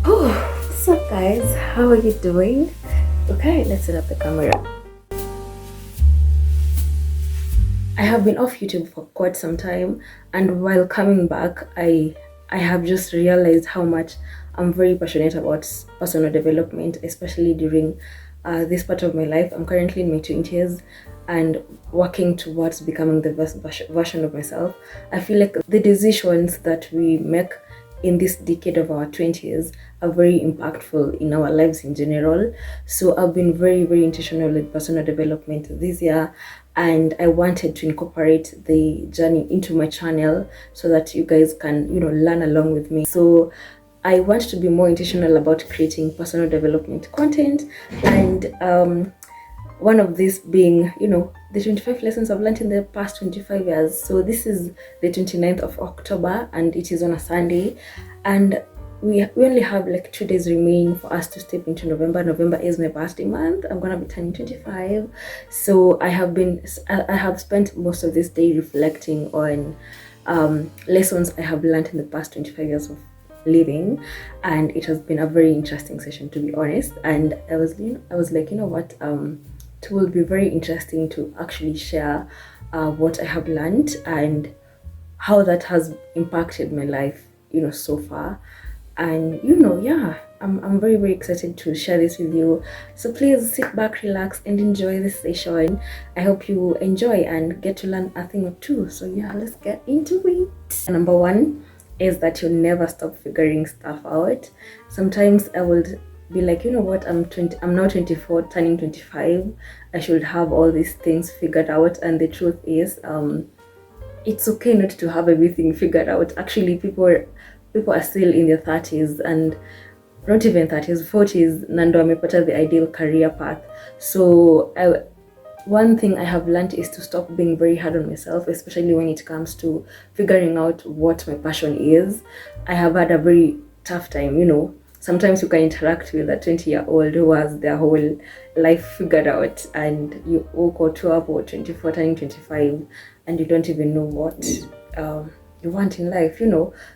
What's up, guys? How are you doing? Okay, let's set up the camera. I have been off YouTube for quite some time, and while coming back, I have just realized how much I'm very passionate about personal development, especially during this part of my life. I'm currently in my 20s and working towards becoming the best version of myself. I feel like the decisions that we make in this decade of our 20s are very impactful in our lives in general. So I've been very intentional with personal development this year, and I wanted to incorporate the journey into my channel so that you guys can learn along with me. So I want to be more intentional about creating personal development content, and one of these being the 25 lessons I've learned in the past 25 years. So this is the 29th of October and it is on a Sunday, and we only have like 2 days remaining for us to step into November. November is my birthday month. I'm gonna be turning 25. So I have spent most of this day reflecting on lessons I have learned in the past 25 years of living, and it has been a very interesting session, to be honest. And I was like, what, it will be very interesting to actually share what I have learned and how that has impacted my life so far. And I'm very excited to share this with you. So please sit back, relax, and enjoy this session. I hope you enjoy and get to learn a thing or two. So yeah, let's get into it. Number one is that you'll never stop figuring stuff out. Sometimes I would be like, what, I'm now 24, turning 25. I should have all these things figured out. And the truth is, it's okay not to have everything figured out. Actually, people are still in their 30s and not even 30s, 40s, nando amepata the ideal career path. So one thing I have learned is to stop being very hard on myself, especially when it comes to figuring out what my passion is. I have had a very tough time. Sometimes you can interact with a 20-year-old who has their whole life figured out, and you walk to about 24, turning 25, and you don't even know what you want in life,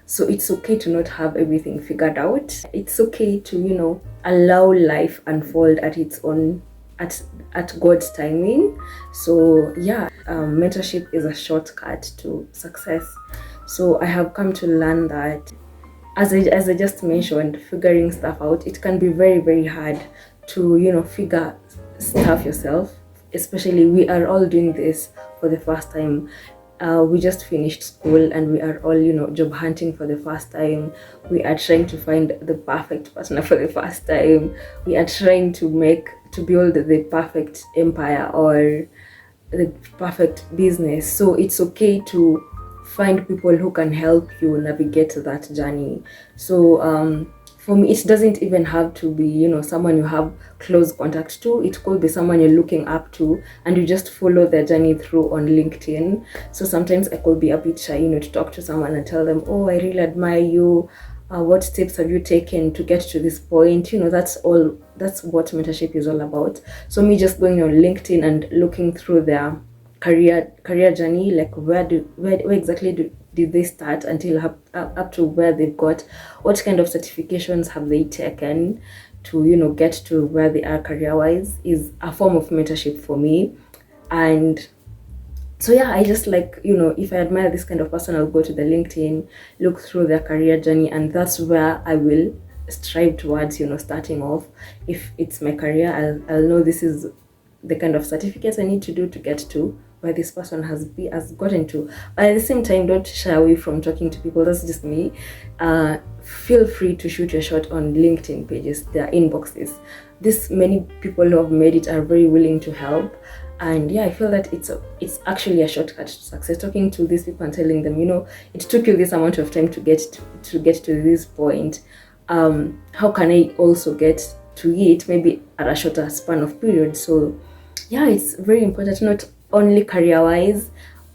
So it's okay to not have everything figured out. It's okay to, allow life unfold at its own, at God's timing. So yeah, mentorship is a shortcut to success. So I have come to learn that, as I just mentioned, figuring stuff out, it can be very hard to figure stuff yourself. Especially, we are all doing this for the first time. We just finished school and we are all job hunting for the first time. We are trying to find the perfect partner for the first time. We are trying to build the perfect empire or the perfect business. So it's okay to find people who can help you navigate that journey. So for me, it doesn't even have to be someone you have close contact to. It could be someone you're looking up to and you just follow their journey through on LinkedIn. So sometimes I could be a bit shy to talk to someone and tell them, oh, I really admire you, what steps have you taken to get to this point. That's what mentorship is all about. So me just going on LinkedIn and looking through their career journey, like where exactly did they start until up to where they've got, what kind of certifications have they taken to get to where they are career wise, is a form of mentorship for me. And so yeah, I just like, if I admire this kind of person, I'll go to the LinkedIn, look through their career journey, and that's where I will strive towards starting off. If it's my career, I'll know this is the kind of certificates I need to do to get to where this person has gotten to. But at the same time, don't shy away from talking to people. That's just me. Feel free to shoot your shot on LinkedIn pages, their inboxes. This many people who have made it are very willing to help. And yeah, I feel that it's actually a shortcut to success. Talking to these people and telling them, it took you this amount of time to get to this point. How can I also get to it maybe at a shorter span of period? So yeah, it's very important, not only career-wise,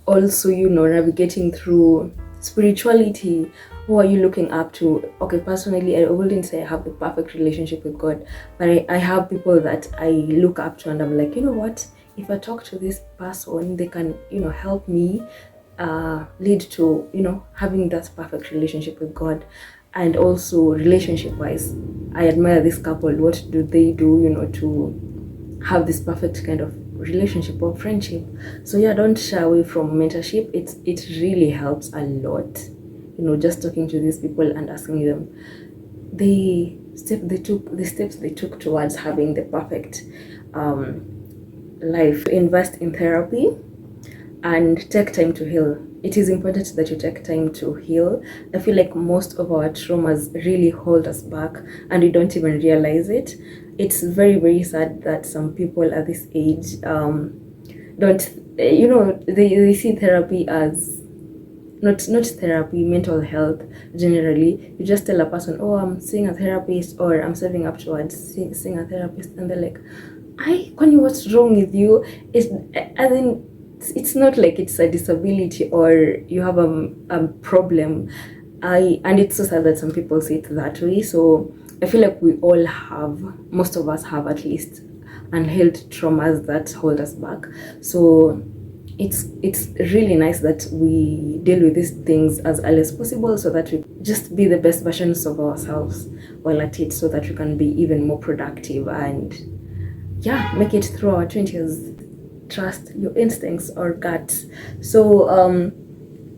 also navigating through spirituality. Who are you looking up to? Okay, personally, I wouldn't say I have the perfect relationship with God, but I have people that I look up to, and I'm like, what? If I talk to this person, they can help me lead to having that perfect relationship with God. And also relationship wise, I admire this couple. What do they do, to have this perfect kind of relationship or friendship? So yeah, don't shy away from mentorship. It really helps a lot, just talking to these people and asking them the steps they took towards having the perfect life. Invest in therapy and take time to heal. It is important that you take time to heal. I feel like most of our traumas really hold us back and we don't even realize it. It's very, very sad that some people at this age don't, they see therapy as not therapy, mental health generally. You just tell a person, oh, I'm seeing a therapist, or I'm saving up towards seeing a therapist, and they're like, I Kwani, what's wrong with you? It's not like it's a disability or you have a problem. And it's so sad that some people see it that way. So I feel like most of us have at least unhealed traumas that hold us back. So it's really nice that we deal with these things as early as possible, so that we just be the best versions of ourselves while at it, so that we can be even more productive and yeah, make it through our 20s. Trust your instincts or guts. So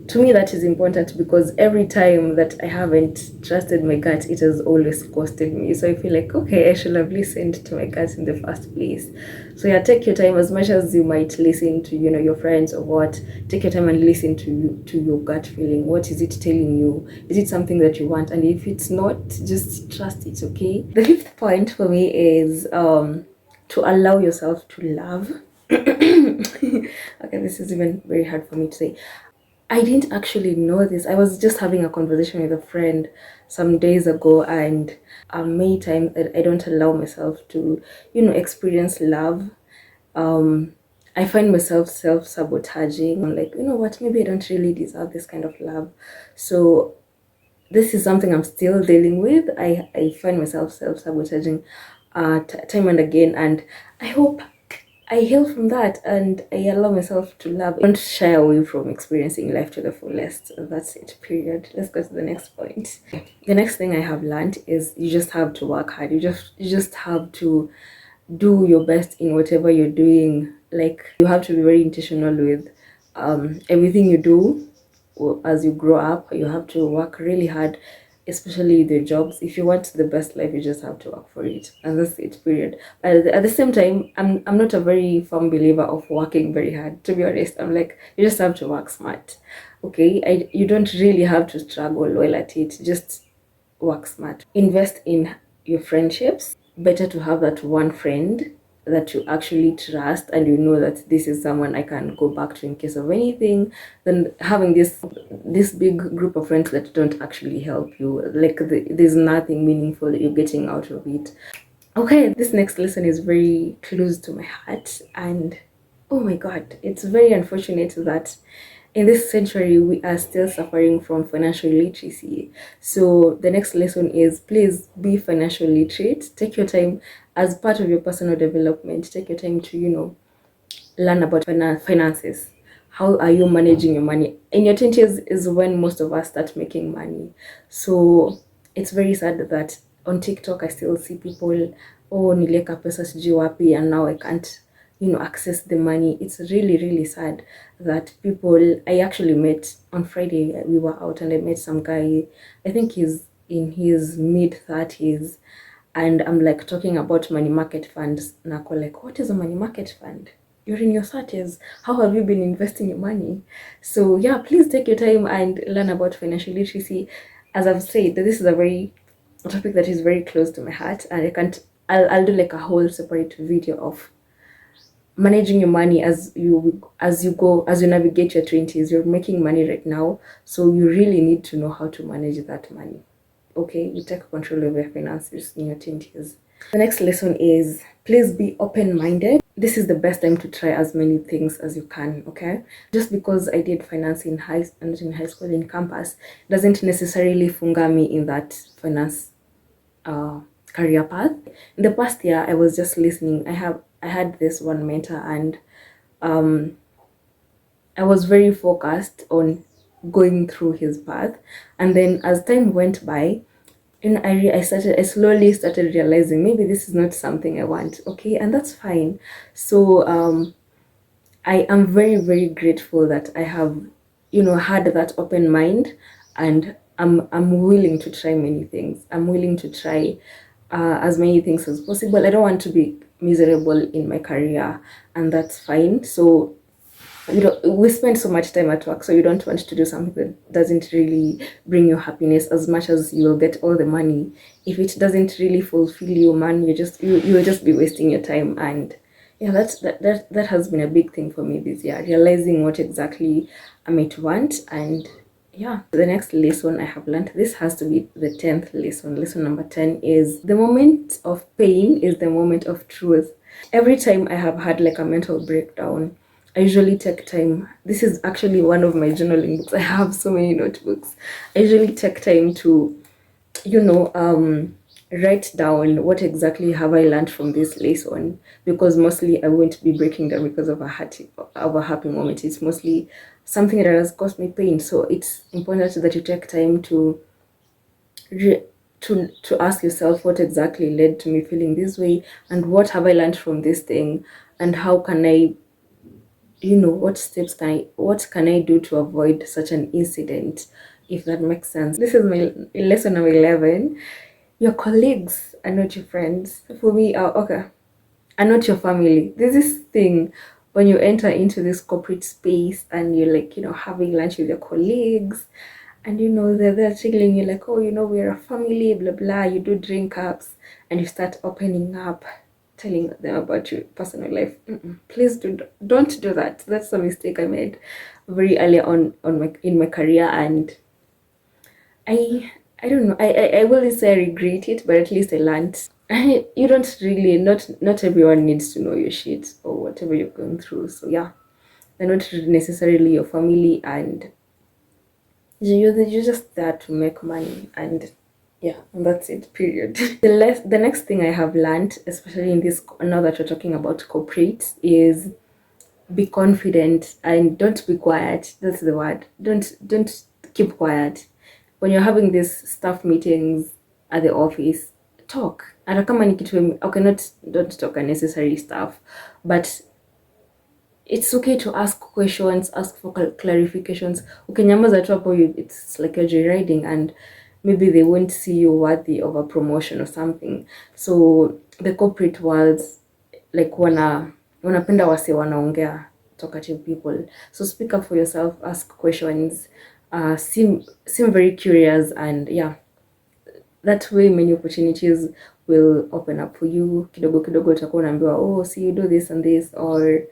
to me that is important, because every time that I haven't trusted my gut, it has always costed me. So I feel like, okay, I should have listened to my gut in the first place. So yeah, take your time. As much as you might listen to your friends or what, take your time and listen to your gut feeling. What is it telling you? Is it something that you want? And if it's not, just trust it. Okay. The fifth point for me is to allow yourself to love. Okay, this is even very hard for me to say. I didn't actually know this. I was just having a conversation with a friend some days ago, and many times I don't allow myself to, experience love. I find myself self-sabotaging. I'm like, you know what, maybe I don't really deserve this kind of love. So this is something I'm still dealing with. I find myself self-sabotaging time and again, and I hope I heal from that and I allow myself to love. Don't shy away from experiencing life to the fullest. That's it, period. Let's go to the next point. The next thing I have learned is you just have to work hard. You just have to do your best in whatever you're doing. Like, you have to be very intentional with everything you do. As you grow up, you have to work really hard, especially the jobs. If you want the best life, you just have to work for it, and that's it, period. But at the same time, I'm not a very firm believer of working very hard, to be honest. I'm like, you just have to work smart. Okay, you don't really have to struggle well at it. Just work smart. Invest in your friendships. Better to have that one friend that you actually trust and you know that this is someone I can go back to in case of anything, than having this big group of friends that don't actually help you. Like, there's nothing meaningful that you're getting out of it. Okay, this next lesson is very close to my heart, and oh my god, it's very unfortunate that in this century we are still suffering from financial literacy. So the next lesson is, please be financial literate. Take your time as part of your personal development. Take your time to, learn about finances. How are you managing your money? In your 20s is when most of us start making money. So it's very sad that on TikTok I still see people, oh, nilieka pesa sijui wapi, and now I can't, access the money. It's really, really sad that people. I actually met on Friday, we were out and I met some guy, I think he's in his mid-30s, and I'm like talking about money market funds. Nako like, what is a money market fund? You're in your 30s. How have you been investing your money? So yeah, please take your time and learn about financial literacy. As I've said, this is a topic that is very close to my heart, and I'll do like a whole separate video of managing your money as you navigate your 20s. You're making money right now, so you really need to know how to manage that money. Okay, you take control of your finances in your 20s. The next lesson is, please be open-minded. This is the best time to try as many things as you can. Okay, just because I did finance in high school, in campus, doesn't necessarily funga me in that finance career path. In the past year, I was just listening. I had this one mentor, and I was very focused on going through his path. And then as time went by, and I slowly started realizing maybe this is not something I want. Okay, and that's fine. So I am very, very grateful that I have, had that open mind, and I'm willing to try many things. I'm willing to try as many things as possible. I don't want to be miserable in my career, and that's fine. So we spend so much time at work, so you don't want to do something that doesn't really bring you happiness. As much as you will get all the money, if it doesn't really fulfill you, man, you will just be wasting your time. And yeah, that has been a big thing for me this year, realizing what exactly I might want. And yeah, the next lesson I have learned, this has to be the 10th lesson. Lesson number 10 is the moment of pain is the moment of truth. Every time I have had like a mental breakdown, I usually take time. This is actually one of my journaling books. I have so many notebooks. I usually take time to, you know, write down what exactly have I learned from this lesson, because mostly I won't be breaking down because of a happy moment. It's mostly something that has caused me pain. So it's important that you take time to to ask yourself what exactly led to me feeling this way, and what have I learned from this thing, and how can I, what can I do to avoid such an incident, if that makes sense. This is my lesson number 11. Your colleagues are not your friends. For me, okay, are not your family. There's this thing when you enter into this corporate space and you're like, having lunch with your colleagues, and they're there chilling, you're like, oh, we're a family, blah blah. You do drink ups and you start opening up, telling them about your personal life. Please don't do that. That's a mistake I made very early on in my career, and I don't know. I wouldn't say I regret it, but at least I learned. You don't really, not everyone needs to know your shit or whatever you're going through. So yeah, they're not necessarily your family, and you're just there to make money, and yeah, and that's it, period. The next thing I have learned, especially in this, now that we're talking about corporate, is be confident and don't be quiet. That's the word. Don't keep quiet. When you're having these staff meetings at the office, talk. Hata kama ni kitu, okay, don't talk unnecessary stuff, but it's okay to ask questions, ask for clarifications. Ukinyamaza tu hapo, it's like a joyriding, and maybe they won't see you worthy of a promotion or something. So the corporate worlds, like wanapenda wase wanaongea, talkative people. So speak up for yourself, ask questions, seem very curious, and yeah, that way many opportunities will open up for you. Kidogo kidogo utakuwa unaambiwa, oh, see, you do this and this, or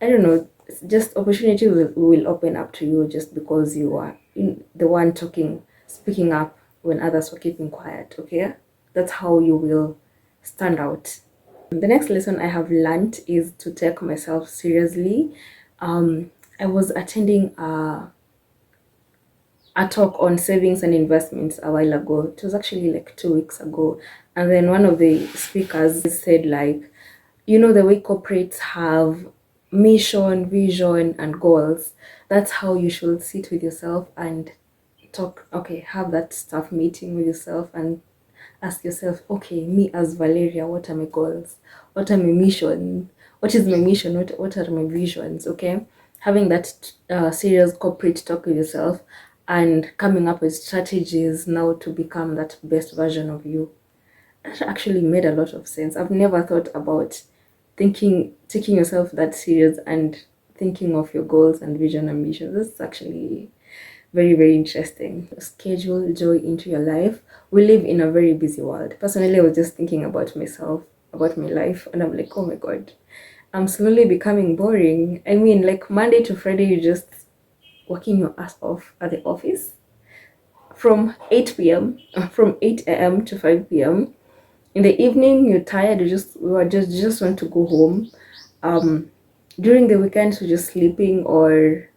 I don't know, just opportunities will open up to you just because you are the one speaking up when others were keeping quiet. Okay, that's how you will stand out. The next lesson I have learned is to take myself seriously. I was attending a talk on savings and investments a while ago. It was actually like 2 weeks ago. And then one of the speakers said, like, the way corporates have mission, vision, and goals, that's how you should sit with yourself and talk. Okay, have that staff meeting with yourself and ask yourself, okay, me as Valeria, what are my goals? What are my mission? What is my mission? What are my visions? Okay, having that serious corporate talk with yourself and coming up with strategies now to become that best version of you. That actually made a lot of sense. I've never thought about taking yourself that serious and thinking of your goals and vision and missions. That's actually very, very interesting. Schedule joy into your life. We live in a very busy world. Personally, I was just thinking about myself, about my life, and I'm like, oh my god, I'm slowly becoming boring. I mean, like Monday to Friday, you just working your ass off at the office from 8 p.m. From 8 a.m. to 5 p.m. In the evening, you're tired. You just want to go home. During the weekends, you're just sleeping, or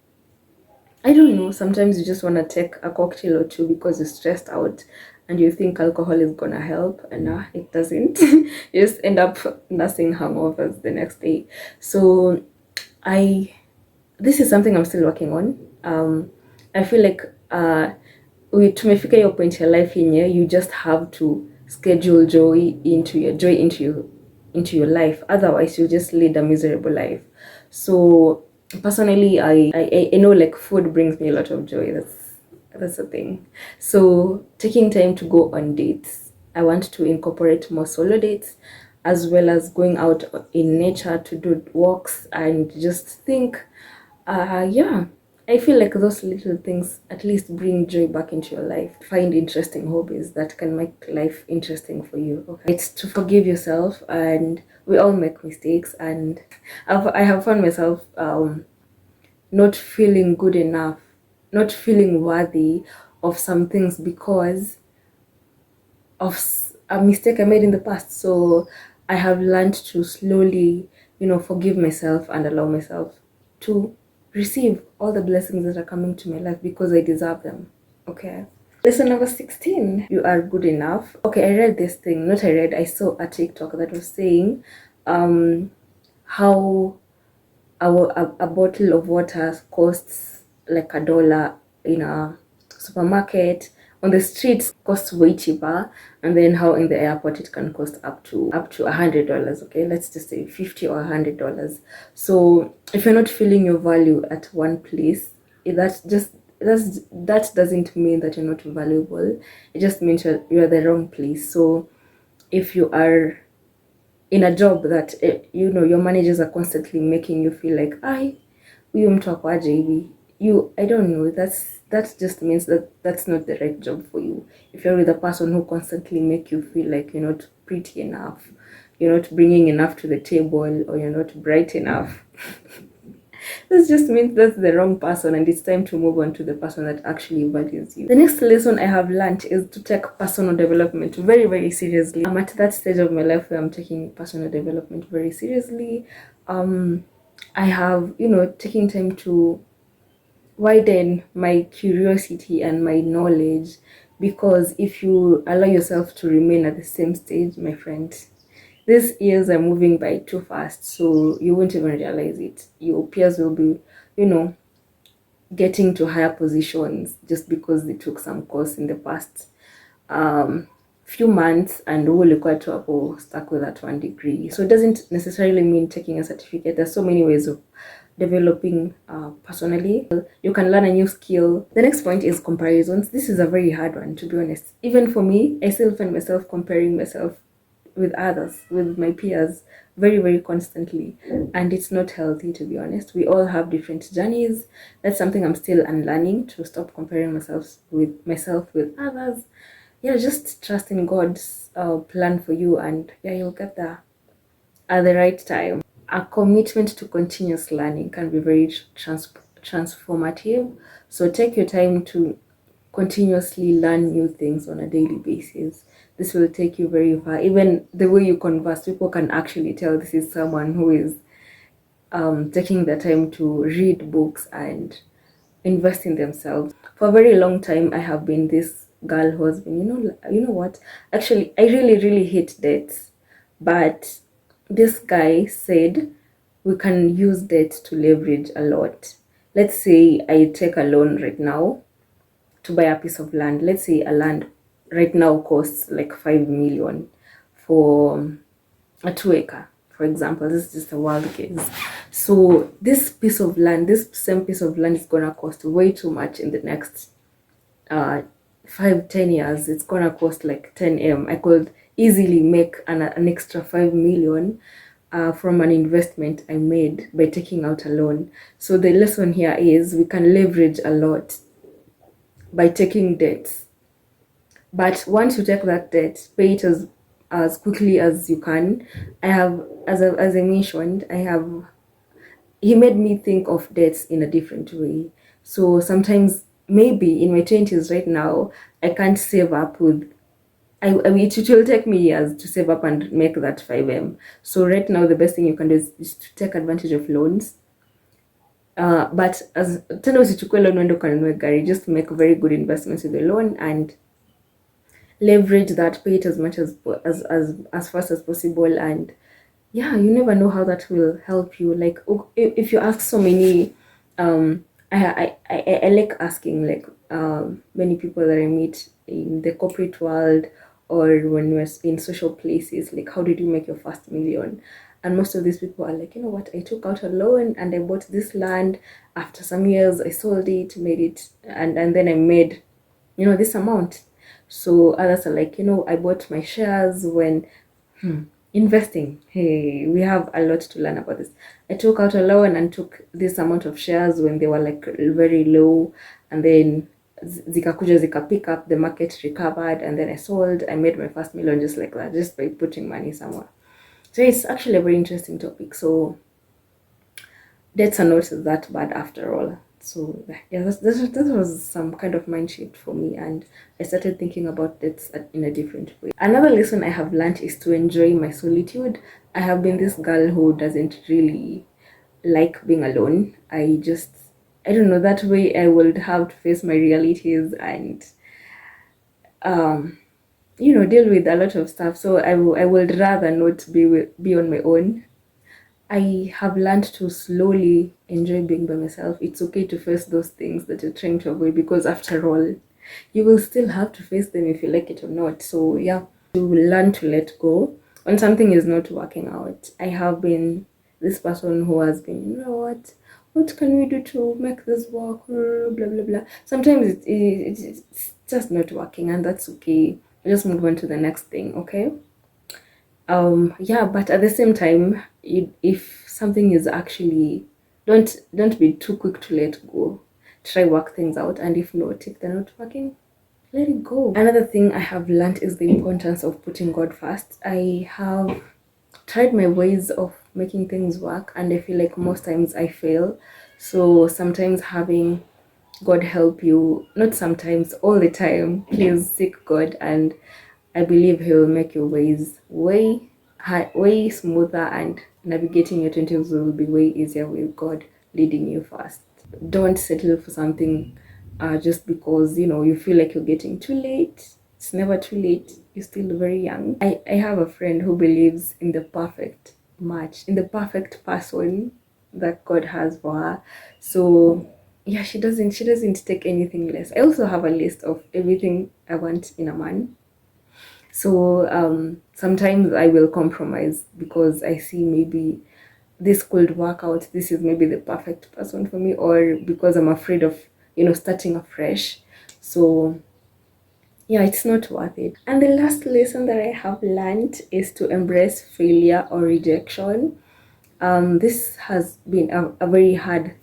I don't know. Sometimes you just want to take a cocktail or two because you're stressed out and you think alcohol is gonna help, and it doesn't. You just end up nursing hangovers the next day. So this is something I'm still working on. I feel like tumefika hiyo point ya life yenye you just have to schedule into your life, otherwise you just lead a miserable life. So personally, I know like food brings me a lot of joy. That's the thing. So taking time to go on dates, I want to incorporate more solo dates, as well as going out in nature to do walks and just think. Yeah, I feel like those little things at least bring joy back into your life. Find interesting hobbies that can make life interesting for you. Okay, it's to forgive yourself, and we all make mistakes. And I have found myself not feeling good enough, not feeling worthy of some things because of a mistake I made in the past. So I have learned to slowly, forgive myself and allow myself to receive all the blessings that are coming to my life because I deserve them. Okay. Lesson number 16, you are good enough. Okay, I read this thing, not I read, I saw a TikTok that was saying how a bottle of water costs like $1 in a supermarket. On the streets costs way cheaper, and then how in the airport it can cost up to $100. Okay, let's just say $50 or $100. So if you're not feeling your value at one place, that doesn't mean that you're not valuable. It just means you're at the wrong place. So if you are in a job that your managers are constantly making you feel like huyu mtu akwaje hivi, I don't know, that just means that's not the right job for you. If you're with a person who constantly make you feel like you're not pretty enough, you're not bringing enough to the table, or you're not bright enough, this just means that's the wrong person, and it's time to move on to the person that actually values you. The next lesson I have learned is to take personal development very, very seriously. I'm at that stage of my life where I'm taking personal development very seriously. I have, taking time to widen my curiosity and my knowledge, because if you allow yourself to remain at the same stage, my friend, these years are moving by too fast, so you won't even realize it. Your peers will be, getting to higher positions just because they took some course in the past few months, and who ulikuwa tu hapo stuck with that one degree. So it doesn't necessarily mean taking a certificate. There's so many ways of developing personally. You can learn a new skill. The next point is comparisons. This is a very hard one, to be honest. Even for me, I still find myself comparing myself with others, with my peers, very, very constantly, and it's not healthy, to be honest. We all have different journeys. That's something I'm still unlearning, to stop comparing myself with others. Yeah, just trust in God's plan for you, and yeah, you'll get there at the right time. A commitment to continuous learning can be very transformative. So take your time to continuously learn new things on a daily basis. This will take you very far. Even the way you converse, people can actually tell this is someone who is taking the time to read books and invest in themselves. For a very long time, I have been this girl who has been, you know what? Actually, I really, really hate debts, but this guy said we can use debt to leverage a lot. Let's say I take a loan right now to buy a piece of land. Let's say a land right now costs like 5 million for a 2 acre, for example. This is just a wild case. So this same piece of land is gonna cost way too much in the next 5-10 years. It's gonna cost like 10M. I could easily make an extra 5 million from an investment I made by taking out a loan. So the lesson here is we can leverage a lot by taking debts. But once you take that debt, pay it as quickly as you can. I have, as I mentioned, he made me think of debts in a different way. So sometimes, maybe in my 20s right now, I can't save up with, I mean, it will take me years to save up and make that 5M. So right now, the best thing you can do is to take advantage of loans. But as tena usichukue loan uende ukanunue gari, just make very good investments with the loan and leverage that, pay it as much as fast as possible. And yeah, you never know how that will help you. Like, if you ask so many I like asking, like, many people that I meet in the corporate world or when we're in social places, like, how did you make your first million? And most of these people are like, you know what, I took out a loan and I bought this land. After some years, I sold it, made it, and then I made, this amount. So others are like, I bought my shares when investing. Hey, we have a lot to learn about this. I took out a loan and took this amount of shares when they were like very low, and then zikakuja zika pick up, the market recovered, and then I sold. I made my first million just like that, just by putting money somewhere. So it's actually a very interesting topic. So debts are not that bad after all. So yeah, this was some kind of mind shift for me, and I started thinking about debts in a different way. Another lesson I have learned is to enjoy my solitude. I have been this girl who doesn't really like being alone. I don't know, that way I would have to face my realities and deal with a lot of stuff. So I would rather not be on my own. I have learned to slowly enjoy being by myself. It's okay to face those things that you're trying to avoid, because after all, you will still have to face them if you like it or not. So yeah, you will learn to let go when something is not working out. I have been this person who has been, what can we do to make this work? Blah blah blah. Sometimes it's just not working, and that's okay. Just move on to the next thing, okay? Yeah, but at the same time, if something is actually, don't be too quick to let go. Try work things out, and if not, if they're not working, let it go. Another thing I have learned is the importance of putting God first. I have tried my ways of making things work, and I feel like most times I fail. So sometimes having God help you, not sometimes, all the time, please seek God, and I believe He will make your ways way smoother, and navigating your 20s will be way easier with God leading you first. Don't settle for something just because you feel like you're getting too late. It's never too late. You're still very young. I have a friend who believes in the perfect match, in the perfect person that God has for her. So yeah, she doesn't take anything less. I also have a list of everything I want in a man. So sometimes I will compromise because I see maybe this could work out. This is maybe the perfect person for me, or because I'm afraid of starting afresh. So yeah, it's not worth it. And the last lesson that I have learned is to embrace failure or rejection. This has been a very hard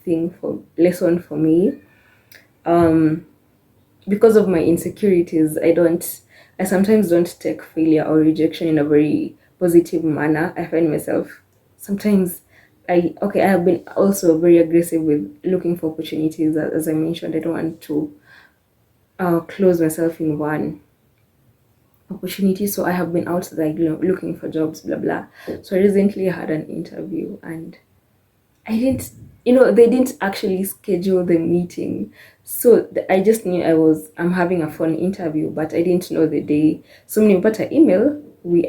lesson for me. Because of my insecurities, I sometimes don't take failure or rejection in a very positive manner. I find myself sometimes, I have been also very aggressive with looking for opportunities. As I mentioned, I don't want to close myself in one opportunity. So I have been out there, looking for jobs, blah blah. So I recently had an interview, and I didn't, they didn't actually schedule the meeting. So I just knew I'm having a phone interview, but I didn't know the day. So when you got an email, we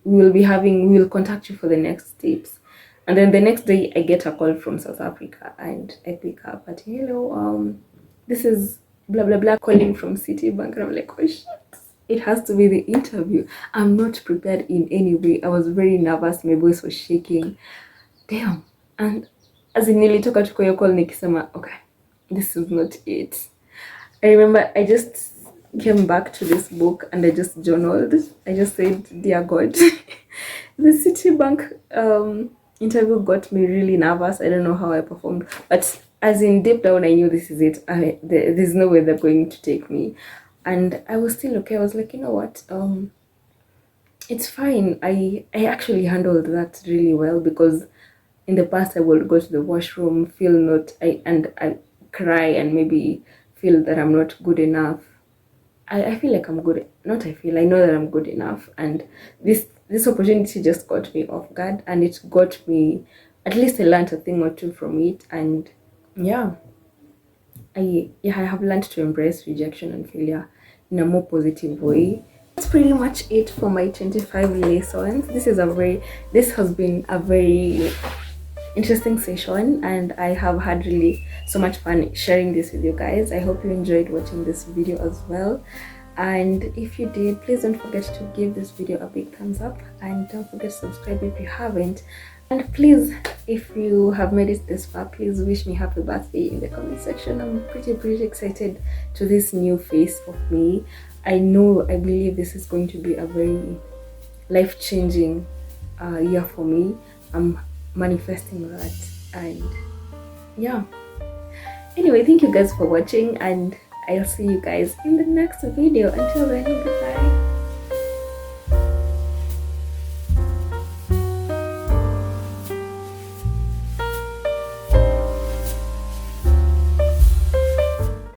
will contact you for the next steps. And then the next day I get a call from South Africa, and I pick up at, hello, this is blah blah blah calling from Citibank. And I'm like, oh shit. It has to be the interview. I'm not prepared in any way. I was very nervous. My voice was shaking. Damn. And as in nilitoka tu kwa hiyo call nikisema, okay, this is not it. I remember I just came back to this book and I just journaled. I just said, dear God, the Citibank interview got me really nervous. I don't know how I performed, but as in deep down, I knew this is it. There's no way they're going to take me. And I was still okay. I was like, you know what? It's fine. I actually handled that really well, because in the past I would go to the washroom, I cry and maybe feel that I'm not good enough. I feel like I'm good. Not I feel. I know that I'm good enough. And this opportunity just got me off guard, and it got me. At least I learned a thing or two from it, and yeah. I have learned to embrace rejection and failure in a more positive way. That's pretty much it for my 25 lessons. This has been a very interesting session, and I have had really so much fun sharing this with you guys. I hope you enjoyed watching this video as well, and if you did, please don't forget to give this video a big thumbs up, and don't forget to subscribe if you haven't. And please, if you have made it this far, please wish me happy birthday in the comment section. I'm pretty excited to this new phase of me. I believe this is going to be a very life-changing year for me. I'm manifesting that, and yeah. Anyway, thank you guys for watching, and I'll see you guys in the next video. Until then, goodbye.